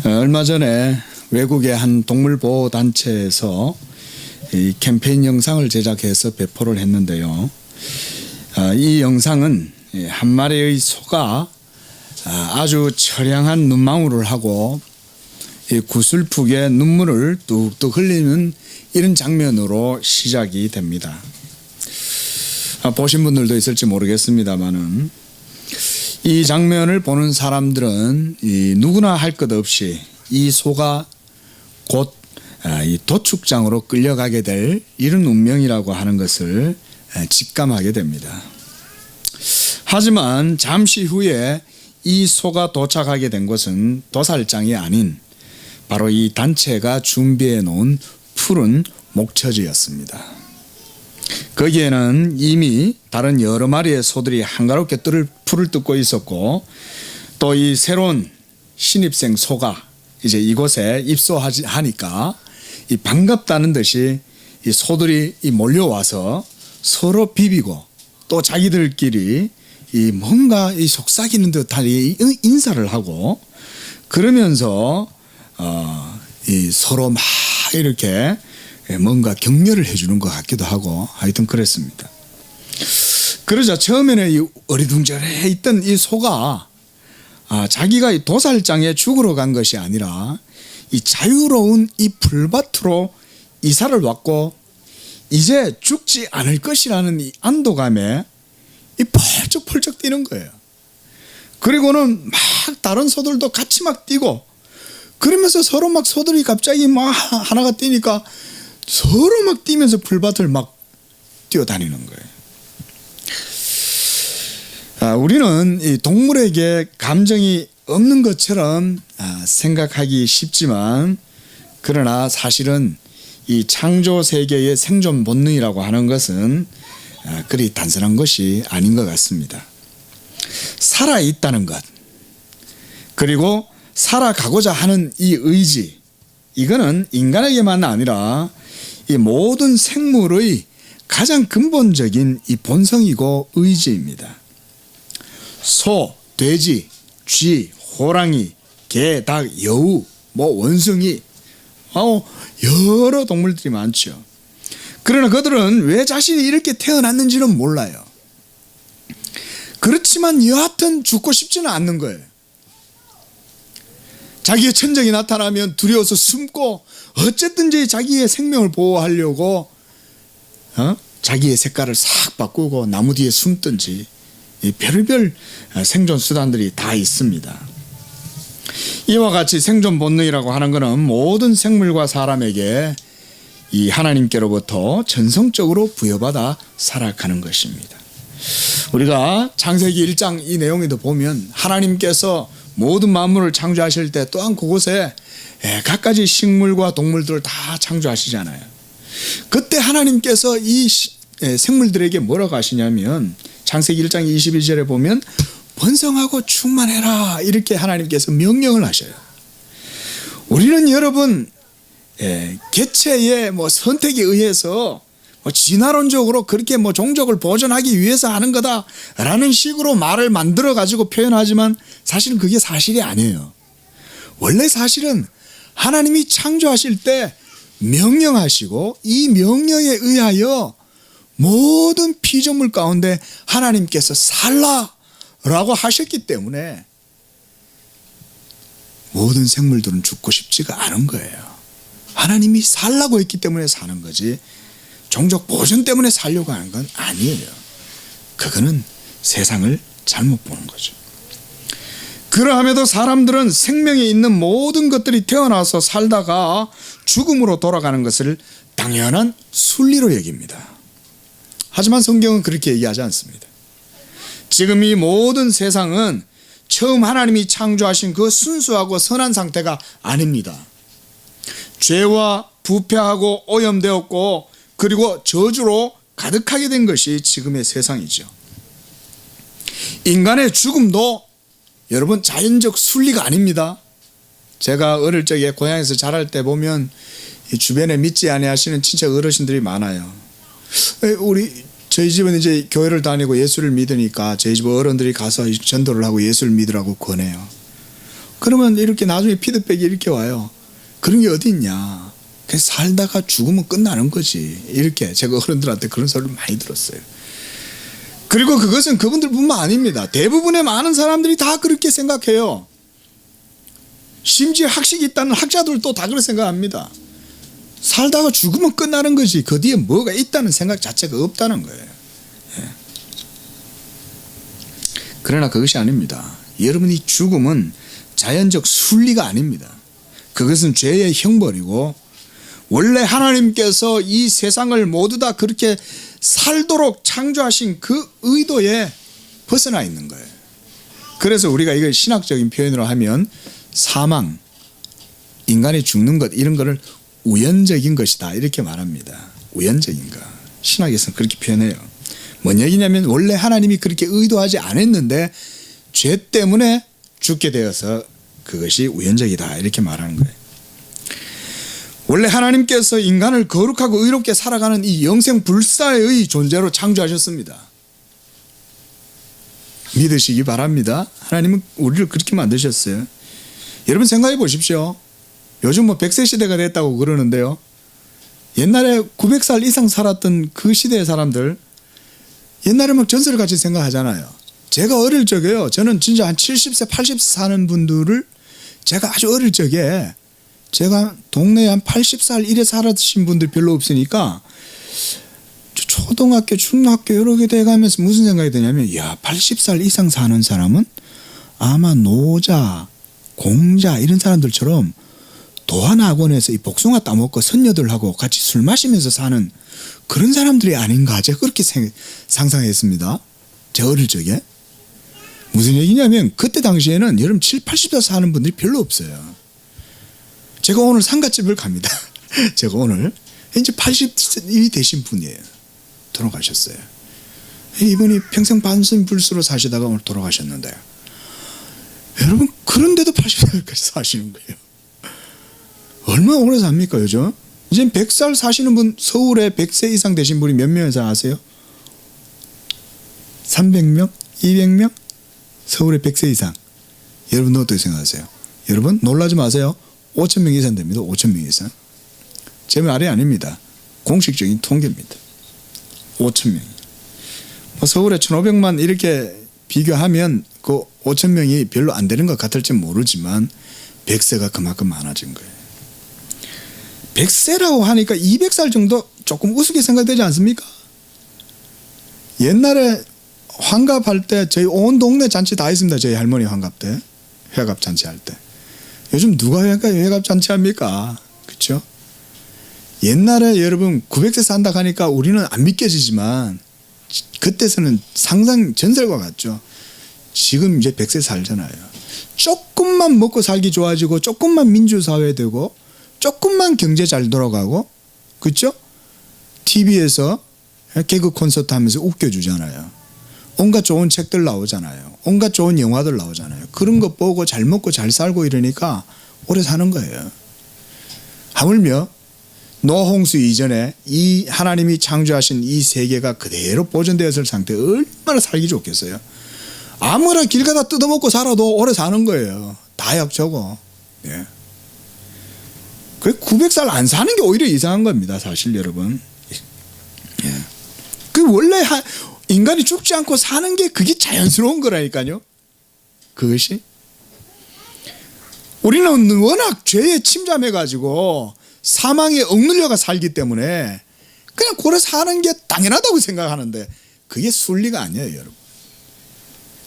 얼마 전에 외국의 한 동물보호단체에서 이 캠페인 영상을 제작해서 배포를 했는데요. 이 영상은 한 마리의 소가 아주 처량한 눈망울을 하고 구슬프게 눈물을 뚝뚝 흘리는 이런 장면으로 시작이 됩니다. 보신 분들도 있을지 모르겠습니다만은 이 장면을 보는 사람들은 누구나 할 것 없이 이 소가 곧 이 도축장으로 끌려가게 될 이런 운명이라고 하는 것을 직감하게 됩니다. 하지만 잠시 후에 이 소가 도착하게 된 곳은 도살장이 아닌 바로 이 단체가 준비해 놓은 푸른 목처지였습니다. 거기에는 이미 다른 여러 마리의 소들이 한가롭게 풀을 뜯고 있었고, 또 이 새로운 신입생 소가 이제 이곳에 입소하니까 이 반갑다는 듯이 이 소들이 몰려와서 서로 비비고 또 자기들끼리 이 뭔가 이 속삭이는 듯한 인사를 하고, 그러면서 이 서로 막 이렇게 뭔가 격려를 해주는 것 같기도 하고 하여튼 그랬습니다. 그러자 처음에는 이 어리둥절해 있던 이 소가 자기가 이 도살장에 죽으러 간 것이 아니라 이 자유로운 이 풀밭으로 이사를 왔고 이제 죽지 않을 것이라는 이 안도감에 이 펄쩍펄쩍 뛰는 거예요. 그리고는 막 다른 소들도 같이 막 뛰고, 그러면서 서로 막 소들이 갑자기 막 하나가 뛰니까 서로 막 뛰면서 풀밭을 막 뛰어다니는 거예요. 우리는 이 동물에게 감정이 없는 것처럼 생각하기 쉽지만, 그러나 사실은 이 창조 세계의 생존 본능이라고 하는 것은 그리 단순한 것이 아닌 것 같습니다. 살아있다는 것, 그리고 살아가고자 하는 이 의지, 이거는 인간에게만 아니라 이 모든 생물의 가장 근본적인 이 본성이고 의지입니다. 소, 돼지, 쥐, 호랑이, 개, 닭, 여우, 원숭이, 여러 동물들이 많죠. 그러나 그들은 왜 자신이 이렇게 태어났는지는 몰라요. 그렇지만 여하튼 죽고 싶지는 않는 거예요. 자기의 천적이 나타나면 두려워서 숨고 어쨌든지 자기의 생명을 보호하려고 자기의 색깔을 싹 바꾸고 나무 뒤에 숨든지 이 별별 생존 수단들이 다 있습니다. 이와 같이 생존 본능이라고 하는 것은 모든 생물과 사람에게 이 하나님께로부터 전성적으로 부여받아 살아가는 것입니다. 우리가 창세기 1장 이 내용에도 보면 하나님께서 모든 만물을 창조하실 때 또한 그곳에 갖가지 식물과 동물들을 다 창조하시잖아요. 그때 하나님께서 이 생물들에게 뭐라고 하시냐면 창세기 1장 22절에 보면 번성하고 충만해라 이렇게 하나님께서 명령을 하셔요. 우리는 여러분 개체의 선택에 의해서 진화론적으로 그렇게 종족을 보존하기 위해서 하는 거다라는 식으로 말을 만들어 가지고 표현하지만 사실은 그게 사실이 아니에요. 원래 사실은 하나님이 창조하실 때 명령하시고 이 명령에 의하여 모든 피조물 가운데 하나님께서 살라라고 하셨기 때문에 모든 생물들은 죽고 싶지가 않은 거예요. 하나님이 살라고 했기 때문에 사는 거지 종족 보존 때문에 살려고 하는 건 아니에요. 그거는 세상을 잘못 보는 거죠. 그러함에도 사람들은 생명에 있는 모든 것들이 태어나서 살다가 죽음으로 돌아가는 것을 당연한 순리로 여깁니다. 하지만 성경은 그렇게 얘기하지 않습니다. 지금 이 모든 세상은 처음 하나님이 창조하신 그 순수하고 선한 상태가 아닙니다. 죄와 부패하고 오염되었고 그리고 저주로 가득하게 된 것이 지금의 세상이죠. 인간의 죽음도 여러분 자연적 순리가 아닙니다. 제가 어릴 적에 고향에서 자랄 때 보면 주변에 믿지 아니하시는 친척 어르신들이 많아요. 우리 저희 집은 이제 교회를 다니고 예수를 믿으니까 저희 집 어른들이 가서 전도를 하고 예수를 믿으라고 권해요. 그러면 이렇게 나중에 피드백이 이렇게 와요. 그런 게 어디 있냐. 그래서 살다가 죽으면 끝나는 거지. 이렇게 제가 어른들한테 그런 소리를 많이 들었어요. 그리고 그것은 그분들뿐만 아닙니다. 대부분의 많은 사람들이 다 그렇게 생각해요. 심지어 학식이 있다는 학자들도 다 그렇게 생각합니다. 살다가 죽으면 끝나는 거지 그 뒤에 뭐가 있다는 생각 자체가 없다는 거예요. 예. 그러나 그것이 아닙니다. 여러분이 죽음은 자연적 순리가 아닙니다. 그것은 죄의 형벌이고 원래 하나님께서 이 세상을 모두 다 그렇게 살도록 창조하신 그 의도에 벗어나 있는 거예요. 그래서 우리가 이걸 신학적인 표현으로 하면 사망, 인간이 죽는 것 이런 거를 우연적인 것이다 이렇게 말합니다. 우연적인 것. 신학에서는 그렇게 표현해요. 뭔 얘기냐면 원래 하나님이 그렇게 의도하지 않았는데 죄 때문에 죽게 되어서 그것이 우연적이다 이렇게 말하는 거예요. 원래 하나님께서 인간을 거룩하고 의롭게 살아가는 이 영생불사의 존재로 창조하셨습니다. 믿으시기 바랍니다. 하나님은 우리를 그렇게 만드셨어요. 여러분 생각해 보십시오. 요즘 뭐 100세 시대가 됐다고 그러는데요. 옛날에 900살 이상 살았던 그 시대의 사람들 옛날에 막 전설을 같이 생각하잖아요. 제가 어릴 적에요. 저는 진짜 한 70세 80세 사는 분들을 제가 아주 어릴 적에 제가 동네에 한 80살 이래 살아신 분들 별로 없으니까 초등학교 중학교 이렇게 돼가면서 무슨 생각이 드냐면 야 80살 이상 사는 사람은 아마 노자 공자 이런 사람들처럼 도안학원에서 이 복숭아 따먹고 선녀들하고 같이 술 마시면서 사는 그런 사람들이 아닌가 제가 그렇게 상상했습니다. 제 어릴 적에. 무슨 얘기냐면 그때 당시에는 여러분 7, 80살 사는 분들이 별로 없어요. 제가 오늘 상가집을 갑니다. 제가 오늘 이제 80이 되신 분이에요. 돌아가셨어요. 이분이 평생 반신불수로 사시다가 오늘 돌아가셨는데 여러분 그런데도 80살까지 사시는 거예요. 얼마나 오래 삽니까 요즘? 이제 100살 사시는 분 서울에 100세 이상 되신 분이 몇 명이서 아세요? 300명? 200명? 서울에 100세 이상. 여러분 어떻게 생각하세요? 여러분 놀라지 마세요. 5,000명 이상 됩니다. 5,000명 이상. 제 말이 아닙니다. 공식적인 통계입니다. 5,000명. 뭐 서울에 1,500만 이렇게 비교하면 그 5,000명이 별로 안 되는 것 같을지 모르지만 100세가 그만큼 많아진 거예요. 100세라고 하니까 200살 정도 조금 우습게 생각되지 않습니까? 옛날에 환갑할 때 저희 온 동네 잔치 다 있습니다. 저희 할머니 환갑 때 회갑 잔치 할 때. 요즘 누가 회갑 잔치 합니까? 그렇죠? 옛날에 여러분 900세 산다 하니까 우리는 안 믿겨지지만 그때서는 상상 전설과 같죠. 지금 이제 100세 살잖아요. 조금만 먹고 살기 좋아지고 조금만 민주사회 되고 조금만 경제 잘 돌아가고 그렇죠? TV에서 개그 콘서트 하면서 웃겨주잖아요. 온갖 좋은 책들 나오잖아요. 온갖 좋은 영화들 나오잖아요. 그런 거 보고 잘 먹고 잘 살고 이러니까 오래 사는 거예요. 하물며 노홍수 이전에 이 하나님이 창조하신 이 세계가 그대로 보존되었을 상태에 얼마나 살기 좋겠어요. 아무나 길 가다 뜯어먹고 살아도 오래 사는 거예요. 다 약초고. 예. 그 900살 안 사는 게 오히려 이상한 겁니다. 사실 여러분. 예. 그 원래 인간이 죽지 않고 사는 게 그게 자연스러운 거라니까요. 그것이. 우리는 워낙 죄에 침잠해가지고 사망에 억눌려가 살기 때문에 그냥 고래 사는 게 당연하다고 생각하는데 그게 순리가 아니에요, 여러분.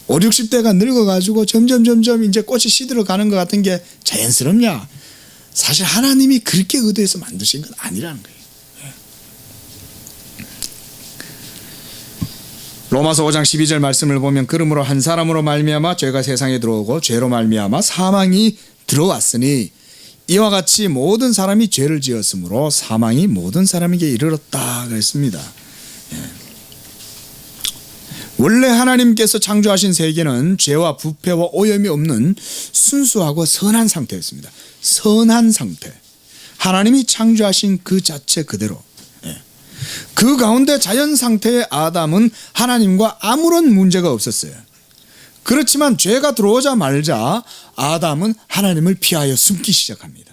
5, 60대가 늙어가지고 점점 이제 꽃이 시들어 가는 것 같은 게 자연스럽냐? 사실 하나님이 그렇게 의도해서 만드신 건 아니라는 거예요. 로마서 5장 12절 말씀을 보면 그러므로 한 사람으로 말미암아 죄가 세상에 들어오고 죄로 말미암아 사망이 들어왔으니 이와 같이 모든 사람이 죄를 지었으므로 사망이 모든 사람에게 이르렀다 그랬습니다. 원래 하나님께서 창조하신 세계는 죄와 부패와 오염이 없는 순수하고 선한 상태였습니다. 선한 상태. 하나님이 창조하신 그 자체 그대로. 그 가운데 자연 상태의 아담은 하나님과 아무런 문제가 없었어요. 그렇지만 죄가 들어오자마자 아담은 하나님을 피하여 숨기 시작합니다.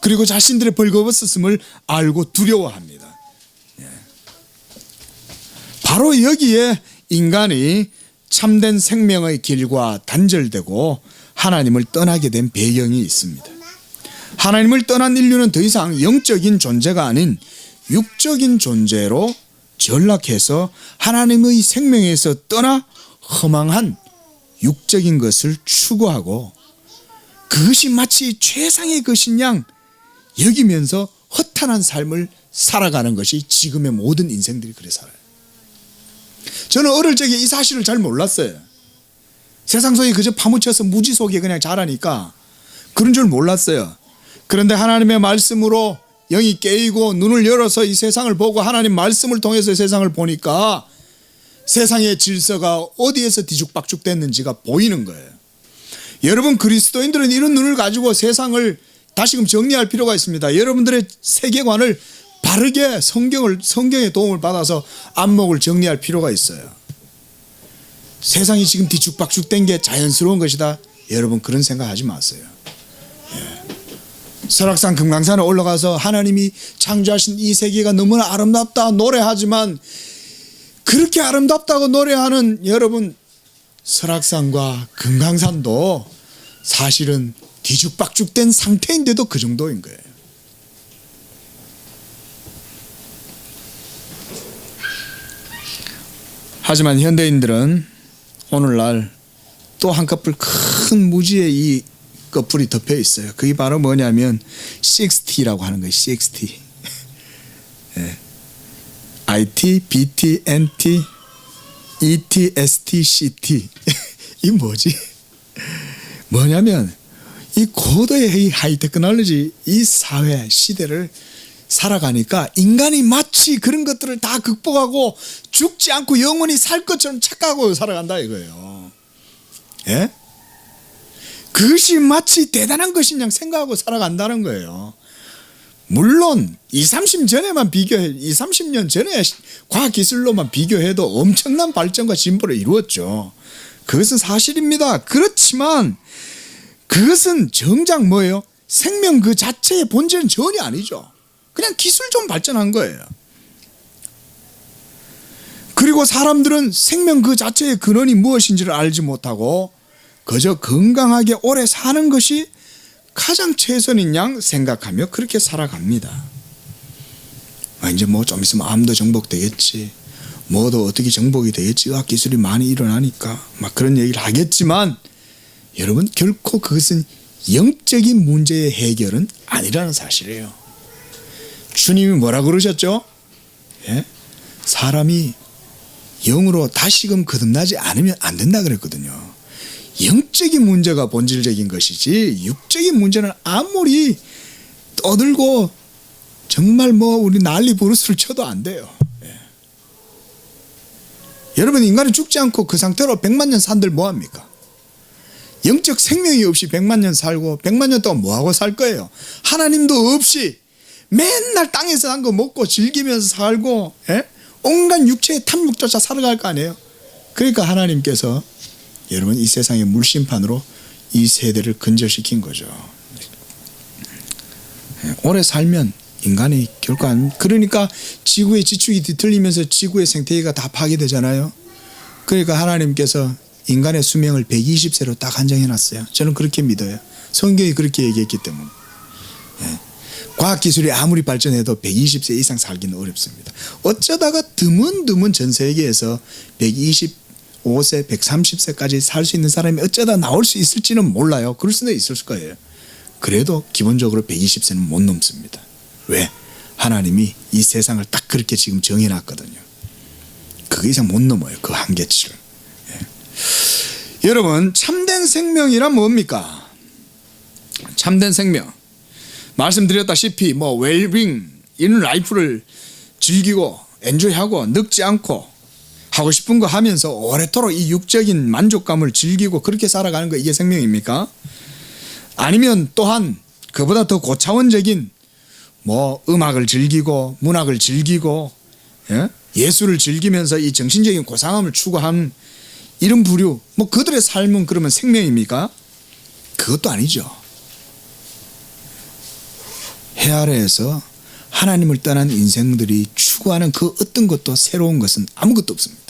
그리고 자신들의 벌거벗었음을 알고 두려워합니다. 바로 여기에 인간이 참된 생명의 길과 단절되고 하나님을 떠나게 된 배경이 있습니다. 하나님을 떠난 인류는 더 이상 영적인 존재가 아닌 육적인 존재로 전락해서 하나님의 생명에서 떠나 허망한 육적인 것을 추구하고 그것이 마치 최상의 것인 양 여기면서 허탄한 삶을 살아가는 것이 지금의 모든 인생들이 그래 살아요. 저는 어릴 적에 이 사실을 잘 몰랐어요. 세상 속에 그저 파묻혀서 무지 속에 그냥 자라니까 그런 줄 몰랐어요. 그런데 하나님의 말씀으로 영이 깨이고 눈을 열어서 이 세상을 보고 하나님 말씀을 통해서 세상을 보니까 세상의 질서가 어디에서 뒤죽박죽 됐는지가 보이는 거예요. 여러분 그리스도인들은 이런 눈을 가지고 세상을 다시금 정리할 필요가 있습니다. 여러분들의 세계관을 바르게 성경의 도움을 받아서 안목을 정리할 필요가 있어요. 세상이 지금 뒤죽박죽 된 게 자연스러운 것이다. 여러분 그런 생각하지 마세요. 설악산 금강산에 올라가서 하나님이 창조하신 이 세계가 너무나 아름답다 노래하지만 그렇게 아름답다고 노래하는 여러분 설악산과 금강산도 사실은 뒤죽박죽된 상태인데도 그 정도인 거예요. 하지만 현대인들은 오늘날 또 한꺼풀 큰 무지의 이 꺼풀이 덮여 있어요. 그게 바로 뭐냐면 60라고 하는 거예요. 60. 예. IT, BT, NT, ET, ST, CT. 이 뭐지? 뭐냐면 이 고도의 하이테크놀로지 이 사회 시대를 살아가니까 인간이 마치 그런 것들을 다 극복하고 죽지 않고 영원히 살 것처럼 착각하고 살아간다 이거예요. 예? 그것이 마치 대단한 것인 양 생각하고 살아간다는 거예요. 물론 30년 전에 과학기술로만 비교해도 엄청난 발전과 진보를 이루었죠. 그것은 사실입니다. 그렇지만 그것은 정작 뭐예요? 생명 그 자체의 본질은 전혀 아니죠. 그냥 기술 좀 발전한 거예요. 그리고 사람들은 생명 그 자체의 근원이 무엇인지를 알지 못하고 그저 건강하게 오래 사는 것이 가장 최선인 양 생각하며 그렇게 살아갑니다. 이제 뭐 좀 있으면 암도 정복되겠지, 뭐도 어떻게 정복이 되겠지, 의학기술이 많이 일어나니까 막 그런 얘기를 하겠지만 여러분 결코 그것은 영적인 문제의 해결은 아니라는 사실이에요. 주님이 뭐라 그러셨죠? 예? 사람이 영으로 다시금 거듭나지 않으면 안 된다 그랬거든요. 영적인 문제가 본질적인 것이지 육적인 문제는 아무리 떠들고 정말 뭐 우리 난리 부르스를 쳐도 안 돼요. 예. 여러분 인간은 죽지 않고 그 상태로 100만 년 산들 뭐합니까? 영적 생명이 없이 100만 년 살고 100만 년 동안 뭐하고 살 거예요? 하나님도 없이 맨날 땅에서 난 거 먹고 즐기면서 살고 온갖 육체의 탐욕조차 살아갈 거 아니에요. 그러니까 하나님께서 여러분 이 세상의 물심판으로 이 세대를 근절시킨 거죠. 오래 살면 인간이 결코 그러니까 지구의 지축이 뒤틀리면서 지구의 생태계가 다 파괴되잖아요. 그러니까 하나님께서 인간의 수명을 120세로 딱 한정해놨어요. 저는 그렇게 믿어요. 성경이 그렇게 얘기했기 때문에. 과학기술이 아무리 발전해도 120세 이상 살기는 어렵습니다. 어쩌다가 드문드문 전 세계에서 125세, 130세까지 살 수 있는 사람이 어쩌다 나올 수 있을지는 몰라요. 그럴 수는 있을 거예요. 그래도 기본적으로 120세는 못 넘습니다. 왜? 하나님이 이 세상을 딱 그렇게 지금 정해놨거든요. 그 이상 못 넘어요. 그 한계치를. 여러분 참된 생명이란 뭡니까? 참된 생명 말씀드렸다시피 뭐 웰빙 이런 라이프를 즐기고 엔조이하고 늙지 않고 하고 싶은 거 하면서 오래도록 이 육적인 만족감을 즐기고 그렇게 살아가는 거 이게 생명입니까? 아니면 또한 그보다 더 고차원적인 뭐 음악을 즐기고 문학을 즐기고 예술을 즐기면서 이 정신적인 고상함을 추구한 이런 부류, 뭐 그들의 삶은 그러면 생명입니까? 그것도 아니죠. 해 아래에서 하나님을 떠난 인생들이 추구하는 그 어떤 것도 새로운 것은 아무것도 없습니다.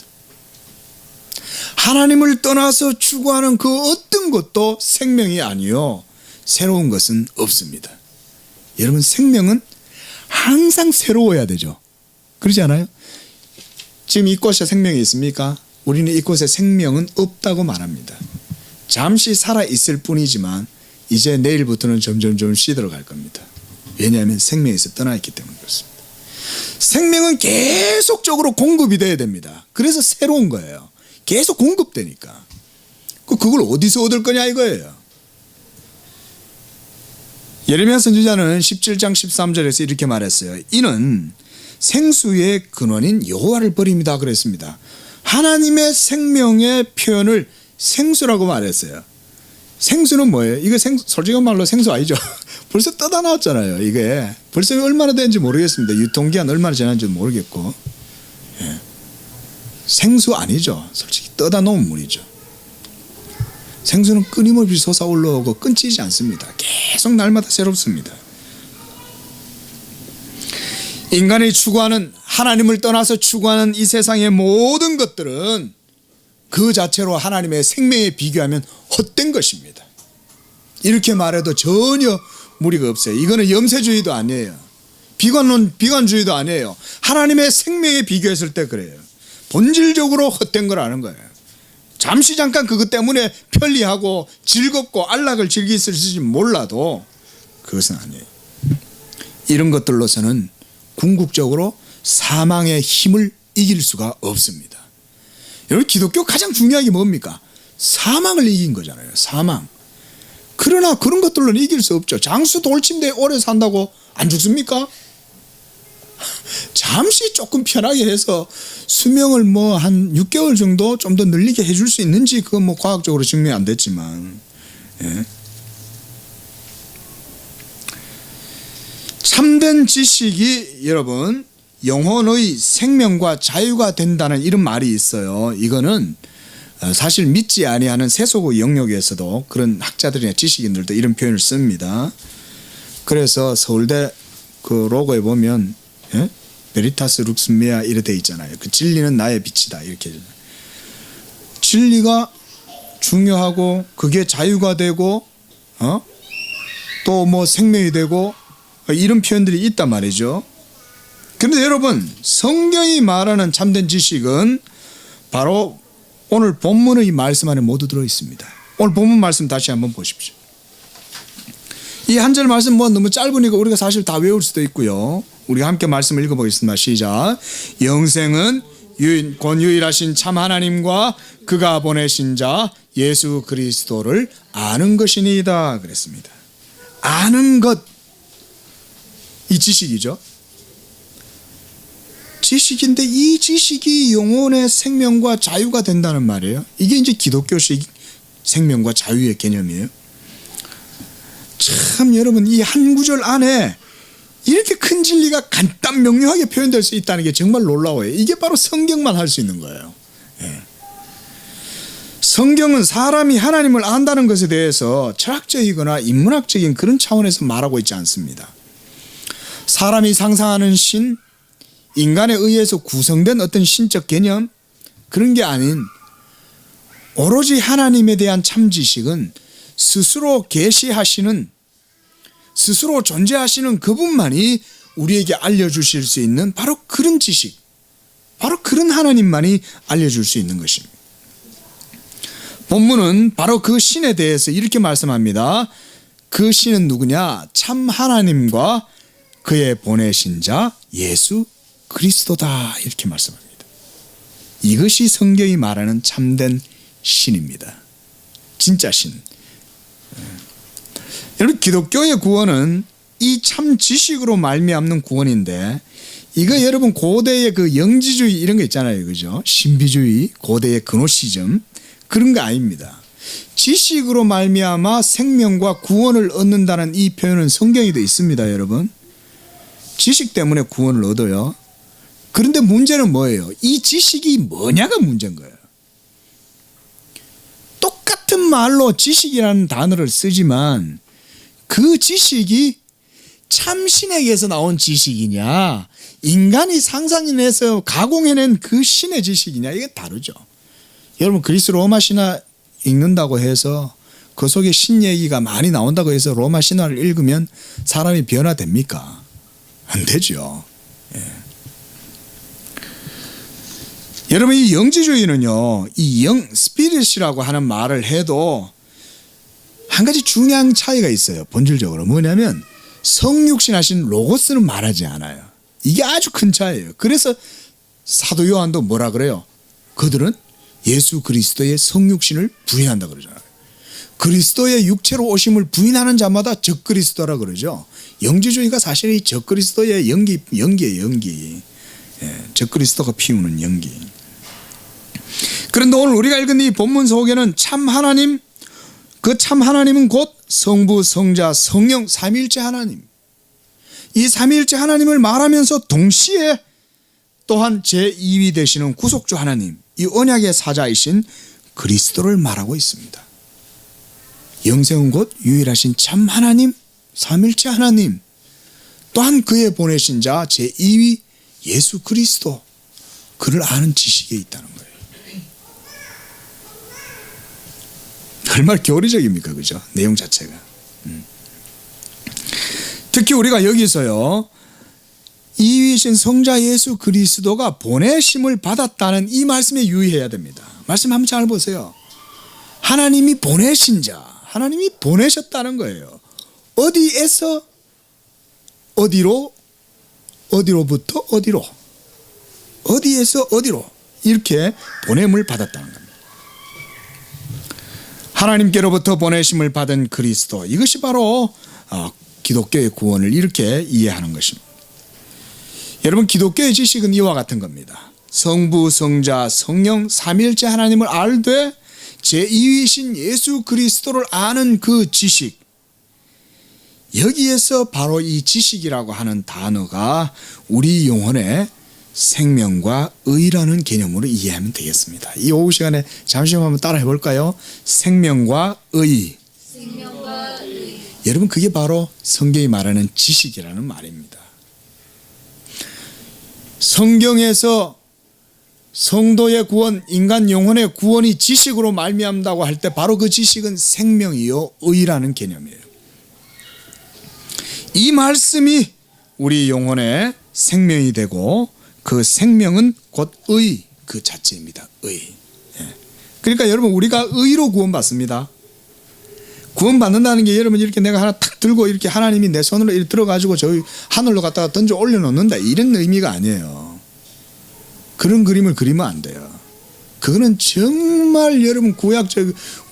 하나님을 떠나서 추구하는 그 어떤 것도 생명이 아니요 새로운 것은 없습니다. 여러분, 생명은 항상 새로워야 되죠. 그러지 않아요? 지금 이곳에 생명이 있습니까? 우리는 이곳에 생명은 없다고 말합니다. 잠시 살아있을 뿐이지만 이제 내일부터는 점점 시들어갈 겁니다. 왜냐하면 생명에서 떠나있기 때문에 그렇습니다. 생명은 계속적으로 공급이 돼야 됩니다. 그래서 새로운 거예요. 계속 공급되니까. 그걸 어디서 얻을 거냐 이거예요. 예레미야 선지자는 17장 13절에서 이렇게 말했어요. 이는 생수의 근원인 여호와를 버립니다 그랬습니다. 하나님의 생명의 표현을 생수라고 말했어요. 생수는 뭐예요? 이거 솔직한 말로 생수 아니죠. 벌써 떠다 나왔잖아요. 이게 벌써 얼마나 된지 모르겠습니다. 유통기한 얼마나 지났는지 모르겠고. 생수 아니죠. 솔직히 떠다 놓은 물이죠. 생수는 끊임없이 솟아올라오고 끊지지 않습니다. 계속 날마다 새롭습니다. 인간이 추구하는, 하나님을 떠나서 추구하는 이 세상의 모든 것들은 그 자체로 하나님의 생명에 비교하면 헛된 것입니다. 이렇게 말해도 전혀 무리가 없어요. 이거는 염세주의도 아니에요. 비관주의도 아니에요. 하나님의 생명에 비교했을 때 그래요. 본질적으로 헛된 걸 아는 거예요. 잠시 잠깐 그것 때문에 편리하고 즐겁고 안락을 즐기실지 몰라도 그것은 아니에요. 이런 것들로서는 궁극적으로 사망의 힘을 이길 수가 없습니다. 여러분, 기독교 가장 중요한 게 뭡니까? 사망을 이긴 거잖아요. 사망. 그러나 그런 것들로는 이길 수 없죠. 장수 돌침대에 오래 산다고 안 죽습니까? 잠시 조금 편하게 해서 수명을 뭐 한 6개월 정도 좀 더 늘리게 해줄 수 있는지 그건 뭐 과학적으로 증명이 안 됐지만, 참된 지식이 여러분 영혼의 생명과 자유가 된다는 이런 말이 있어요. 이거는 사실 믿지 아니하는 세속의 영역에서도 그런 학자들이나 지식인들도 이런 표현을 씁니다. 그래서 서울대 그 로고에 보면 베리타스 룩스 메아 이렇게 돼 있잖아요. 그 진리는 나의 빛이다 이렇게. 진리가 중요하고 그게 자유가 되고 또 뭐 생명이 되고 이런 표현들이 있단 말이죠. 그런데 여러분, 성경이 말하는 참된 지식은 바로 오늘 본문의 말씀 안에 모두 들어 있습니다. 오늘 본문 말씀 다시 한번 보십시오. 이 한 절 말씀 뭐 너무 짧으니까 우리가 사실 다 외울 수도 있고요. 우리가 함께 말씀을 읽어보겠습니다. 시작. 영생은 곧 유일하신 참 하나님과 그가 보내신 자 예수 그리스도를 아는 것이니이다 그랬습니다. 아는 것, 이 지식이죠. 지식인데 이 지식이 영혼의 생명과 자유가 된다는 말이에요. 이게 이제 기독교식 생명과 자유의 개념이에요. 참 여러분, 이 한 구절 안에 이렇게 큰 진리가 간단 명료하게 표현될 수 있다는 게 정말 놀라워요. 이게 바로 성경만 할 수 있는 거예요. 성경은 사람이 하나님을 안다는 것에 대해서 철학적이거나 인문학적인 그런 차원에서 말하고 있지 않습니다. 사람이 상상하는 신, 인간에 의해서 구성된 어떤 신적 개념, 그런 게 아닌 오로지 하나님에 대한 참 지식은 스스로 계시하시는, 스스로 존재하시는 그분만이 우리에게 알려주실 수 있는 바로 그런 지식, 바로 그런 하나님만이 알려줄 수 있는 것입니다. 본문은 바로 그 신에 대해서 이렇게 말씀합니다. 그 신은 누구냐? 참 하나님과 그의 보내신 자 예수 그리스도다 이렇게 말씀합니다. 이것이 성경이 말하는 참된 신입니다. 진짜 신. 여러분, 기독교의 구원은 이 참 지식으로 말미암는 구원인데, 이거 여러분 고대의 그 영지주의 이런 거 있잖아요, 그죠? 신비주의, 고대의 그노시즘 그런 거 아닙니다. 지식으로 말미암아 생명과 구원을 얻는다는 이 표현은 성경에도 있습니다, 여러분. 지식 때문에 구원을 얻어요. 그런데 문제는 뭐예요? 이 지식이 뭐냐가 문제인 거예요. 똑같은 말로 지식이라는 단어를 쓰지만 그 지식이 참신에게서 나온 지식이냐, 인간이 상상해내서 가공해낸 그 신의 지식이냐, 이게 다르죠. 여러분, 그리스 로마 신화 읽는다고 해서 그 속에 신 얘기가 많이 나온다고 해서 로마 신화를 읽으면 사람이 변화됩니까? 안 되죠. 예. 여러분, 이 영지주의는요, 이 스피릿이라고 하는 말을 해도 한 가지 중요한 차이가 있어요. 본질적으로 뭐냐면 성육신 하신 로고스는 말하지 않아요. 이게 아주 큰 차이예요. 그래서 사도 요한도 뭐라 그래요? 그들은 예수 그리스도의 성육신을 부인한다 그러잖아요. 그리스도의 육체로 오심을 부인하는 자마다 적그리스도라 그러죠. 영지주의가 사실 이 적그리스도의 연기예요, 연기. 예, 적그리스도가 피우는 연기. 그런데 오늘 우리가 읽은 이 본문 속에는 참 하나님, 그 참 하나님은 곧 성부, 성자, 성령, 삼위일체 하나님. 이 삼위일체 하나님을 말하면서 동시에 또한 제2위 되시는 구속주 하나님, 이 언약의 사자이신 그리스도를 말하고 있습니다. 영생은 곧 유일하신 참 하나님, 삼위일체 하나님, 또한 그의 보내신 자 제2위 예수 그리스도, 그를 아는 지식에 있다는 거예요. 얼마나 교리적입니까? 그죠? 내용 자체가. 특히 우리가 여기서요, 이위신 성자 예수 그리스도가 보내심을 받았다는 이 말씀에 유의해야 됩니다. 말씀 한번 잘 보세요. 하나님이 보내신 자, 하나님이 보내셨다는 거예요. 어디에서 어디로, 어디로부터 어디로, 어디에서 어디로, 이렇게 보냄을 받았다는 겁니다. 하나님께로부터 보내심을 받은 그리스도, 이것이 바로 기독교의 구원을 이렇게 이해하는 것입니다. 여러분, 기독교의 지식은 이와 같은 겁니다. 성부, 성자, 성령, 삼위일체 하나님을 알되 제2위이신 예수 그리스도를 아는 그 지식, 여기에서 바로 이 지식이라고 하는 단어가 우리 영혼의 생명과 의라는 개념으로 이해하면 되겠습니다. 이 오후 시간에 잠시만 한번 따라 해볼까요? 생명과 의. 여러분, 그게 바로 성경이 말하는 지식이라는 말입니다. 성경에서 성도의 구원, 인간 영혼의 구원이 지식으로 말미암다고 할 때 바로 그 지식은 생명이요 의라는 개념이에요. 이 말씀이 우리 영혼의 생명이 되고 그 생명은 곧 의 그 자체입니다. 의. 그러니까 여러분, 우리가 의로 구원받습니다. 구원받는다는 게 여러분, 이렇게 내가 하나 탁 들고 이렇게 하나님이 내 손으로 이렇게 들어가지고 저희 하늘로 갖다가 던져 올려놓는다, 이런 의미가 아니에요. 그런 그림을 그리면 안 돼요. 그거는 정말 여러분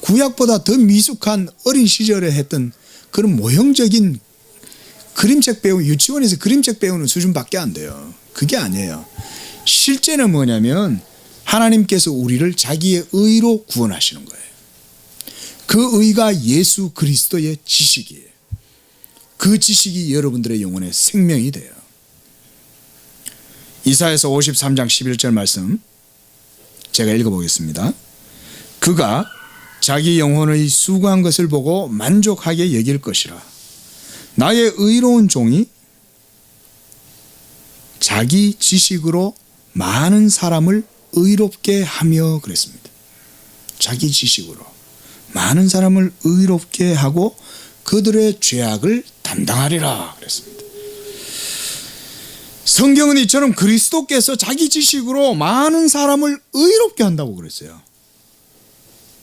구약보다 더 미숙한 어린 시절에 했던 그런 모형적인 그림책 유치원에서 그림책 배우는 수준밖에 안 돼요. 그게 아니에요. 실제는 뭐냐면 하나님께서 우리를 자기의 의로 구원하시는 거예요. 그 의가 예수 그리스도의 지식이에요. 그 지식이 여러분들의 영혼의 생명이 돼요. 이사야서 53장 11절 말씀 제가 읽어보겠습니다. 그가 자기 영혼의 수고한 것을 보고 만족하게 여길 것이라. 나의 의로운 종이 자기 지식으로 많은 사람을 의롭게 하며 그랬습니다. 자기 지식으로 많은 사람을 의롭게 하고 그들의 죄악을 담당하리라 그랬습니다. 성경은 이처럼 그리스도께서 자기 지식으로 많은 사람을 의롭게 한다고 그랬어요.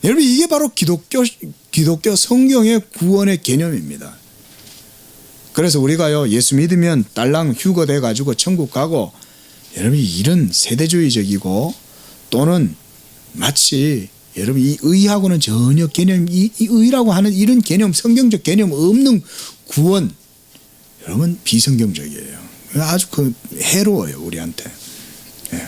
여러분, 이게 바로 기독교 성경의 구원의 개념입니다. 그래서 우리가요, 예수 믿으면 딸랑 휴거 돼가지고 천국 가고, 여러분, 이런 세대주의적이고 또는 마치 여러분 이 의하고는 전혀 개념, 이 의라고 하는 이런 개념, 성경적 개념 없는 구원, 여러분 비성경적이에요. 아주 해로워요, 우리한테. 예.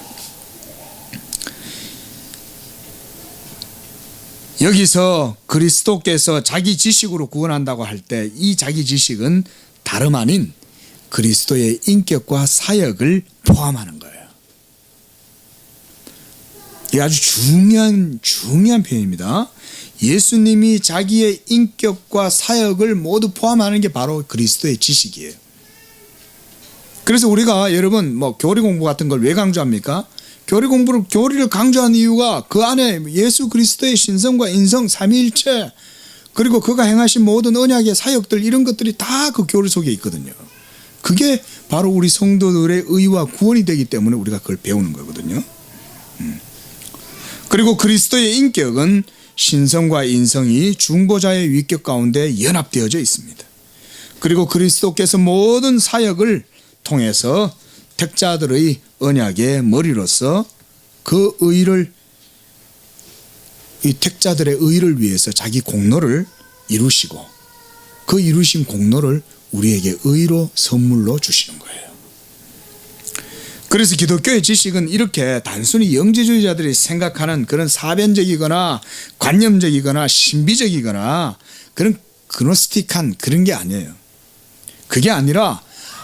여기서 그리스도께서 자기 지식으로 구원한다고 할 때 이 자기 지식은 다름 아닌 그리스도의 인격과 사역을 포함하는 거예요. 이 아주 중요한 표현입니다. 예수님이 자기의 인격과 사역을 모두 포함하는 게 바로 그리스도의 지식이에요. 그래서 우리가 여러분 교리 공부 같은 걸 왜 강조합니까? 교리를 강조한 이유가 그 안에 예수 그리스도의 신성과 인성 삼위일체, 그리고 그가 행하신 모든 언약의 사역들, 이런 것들이 다 그 교리 속에 있거든요. 그게 바로 우리 성도들의 의와 구원이 되기 때문에 우리가 그걸 배우는 거거든요. 그리고 그리스도의 인격은 신성과 인성이 중보자의 위격 가운데 연합되어져 있습니다. 그리고 그리스도께서 모든 사역을 통해서 택자들의 언약의 머리로서 그 의를, 이 택자들의 의를 위해서 자기 공로를 이루시고 그 이루신 공로를 우리에게 의로 선물로 주시는 거예요. 그래서 기독교의 지식은 이렇게 단순히 영지주의자들이 생각하는 그런 사변적이거나 관념적이거나 신비적이거나 그런 그노스틱한 그런 게 아니에요. 그게 아니라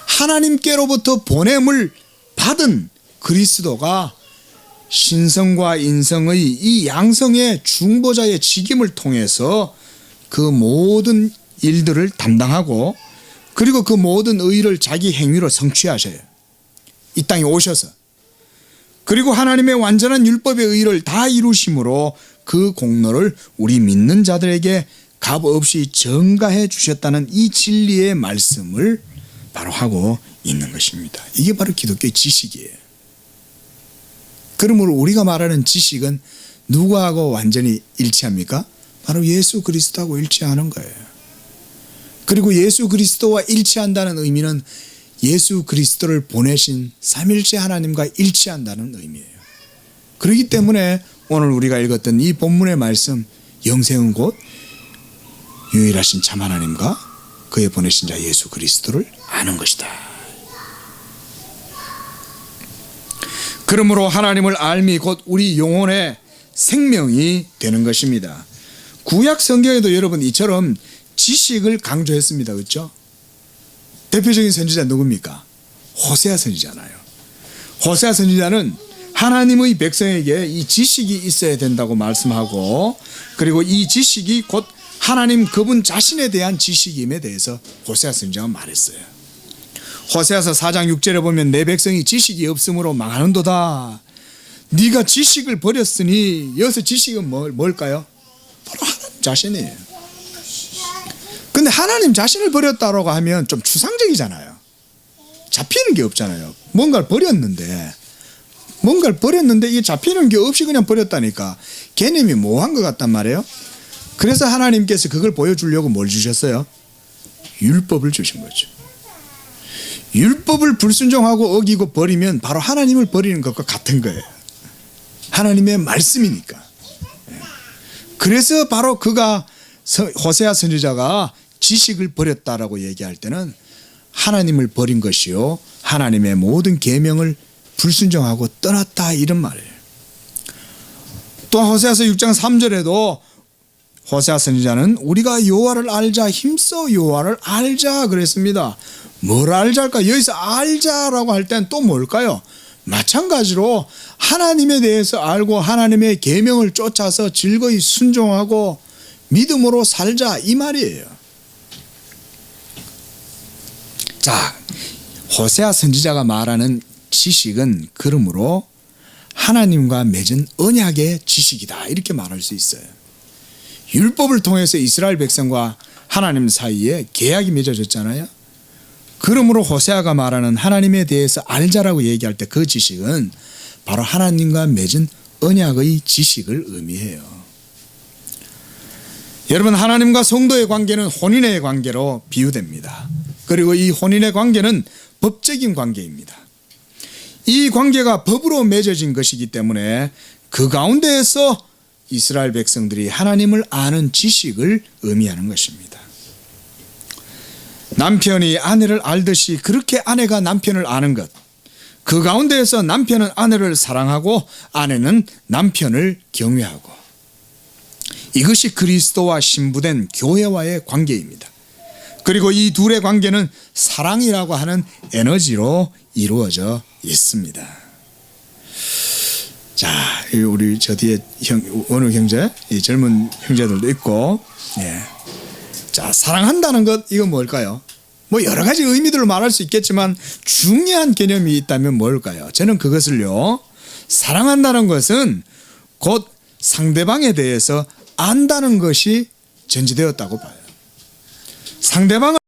하나님께로부터 보냄을 받은 그리스도가 신성과 인성의 이 양성의 중보자의 직임을 통해서 그 모든 일들을 담당하고, 그리고 그 모든 의를 자기 행위로 성취하셔요. 이 땅에 오셔서. 그리고 하나님의 완전한 율법의 의를 다 이루심으로 그 공로를 우리 믿는 자들에게 값없이 전가해 주셨다는 이 진리의 말씀을 바로 하고 있는 것입니다. 이게 바로 기독교의 지식이에요. 그러므로 우리가 말하는 지식은 누구하고 완전히 일치합니까? 바로 예수 그리스도하고 일치하는 거예요. 그리고 예수 그리스도와 일치한다는 의미는 예수 그리스도를 보내신 삼일째 하나님과 일치한다는 의미예요. 그렇기 때문에 오늘 우리가 읽었던 이 본문의 말씀, 영생은 곧 유일하신 참 하나님과 그의 보내신 자 예수 그리스도를 아는 것이다. 그러므로 하나님을 알미 곧 우리 영혼의 생명이 되는 것입니다. 구약 성경에도 여러분 이처럼 지식을 강조했습니다. 그렇죠? 대표적인 선지자 누굽니까? 호세아 선지자잖아요. 호세아 선지자는 하나님의 백성에게 이 지식이 있어야 된다고 말씀하고, 그리고 이 지식이 곧 하나님 그분 자신에 대한 지식임에 대해서 호세아 선지자가 말했어요. 호세아서 4장 6절에 보면 내 백성이 지식이 없으므로 망하는도다. 네가 지식을 버렸으니, 여기서 지식은 뭘까요? 바로 하나님 자신이에요. 근데 하나님 자신을 버렸다라고 하면 좀 추상적이잖아요. 잡히는 게 없잖아요. 뭔가를 버렸는데 이게 잡히는 게 없이 그냥 버렸다니까 개념이 모호한 것 같단 말이에요. 그래서 하나님께서 그걸 보여주려고 뭘 주셨어요? 율법을 주신 거죠. 율법을 불순종하고 어기고 버리면 바로 하나님을 버리는 것과 같은 거예요. 하나님의 말씀이니까. 그래서 바로 그가 호세아 선지자가 지식을 버렸다라고 얘기할 때는 하나님을 버린 것이요 하나님의 모든 계명을 불순종하고 떠났다, 이런 말이에요. 또 호세아서 6장 3절에도 호세아 선지자는 우리가 여호와를 알자, 힘써 여호와를 알자 그랬습니다. 뭘 알자일까? 여기서 알자라고 할 때는 또 뭘까요? 마찬가지로 하나님에 대해서 알고 하나님의 계명을 쫓아서 즐거이 순종하고 믿음으로 살자, 이 말이에요. 자, 호세아 선지자가 말하는 지식은 그러므로 하나님과 맺은 언약의 지식이다, 이렇게 말할 수 있어요. 율법을 통해서 이스라엘 백성과 하나님 사이에 계약이 맺어졌잖아요. 그러므로 호세아가 말하는 하나님에 대해서 알자라고 얘기할 때 그 지식은 바로 하나님과 맺은 언약의 지식을 의미해요. 여러분, 하나님과 성도의 관계는 혼인의 관계로 비유됩니다. 그리고 이 혼인의 관계는 법적인 관계입니다. 이 관계가 법으로 맺어진 것이기 때문에 그 가운데에서 이스라엘 백성들이 하나님을 아는 지식을 의미하는 것입니다. 남편이 아내를 알듯이 그렇게 아내가 남편을 아는 것, 그 가운데에서 남편은 아내를 사랑하고 아내는 남편을 경외하고, 이것이 그리스도와 신부된 교회와의 관계입니다. 그리고 이 둘의 관계는 사랑이라고 하는 에너지로 이루어져 있습니다. 자, 우리 저 뒤에 원우 형제, 이 젊은 형제들도 있고, 예. 자, 사랑한다는 것, 이건 뭘까요? 뭐 여러 가지 의미들을 말할 수 있겠지만 중요한 개념이 있다면 뭘까요? 저는 그것을요, 사랑한다는 것은 곧 상대방에 대해서 안다는 것이 전제되었다고 봐요. 상대방을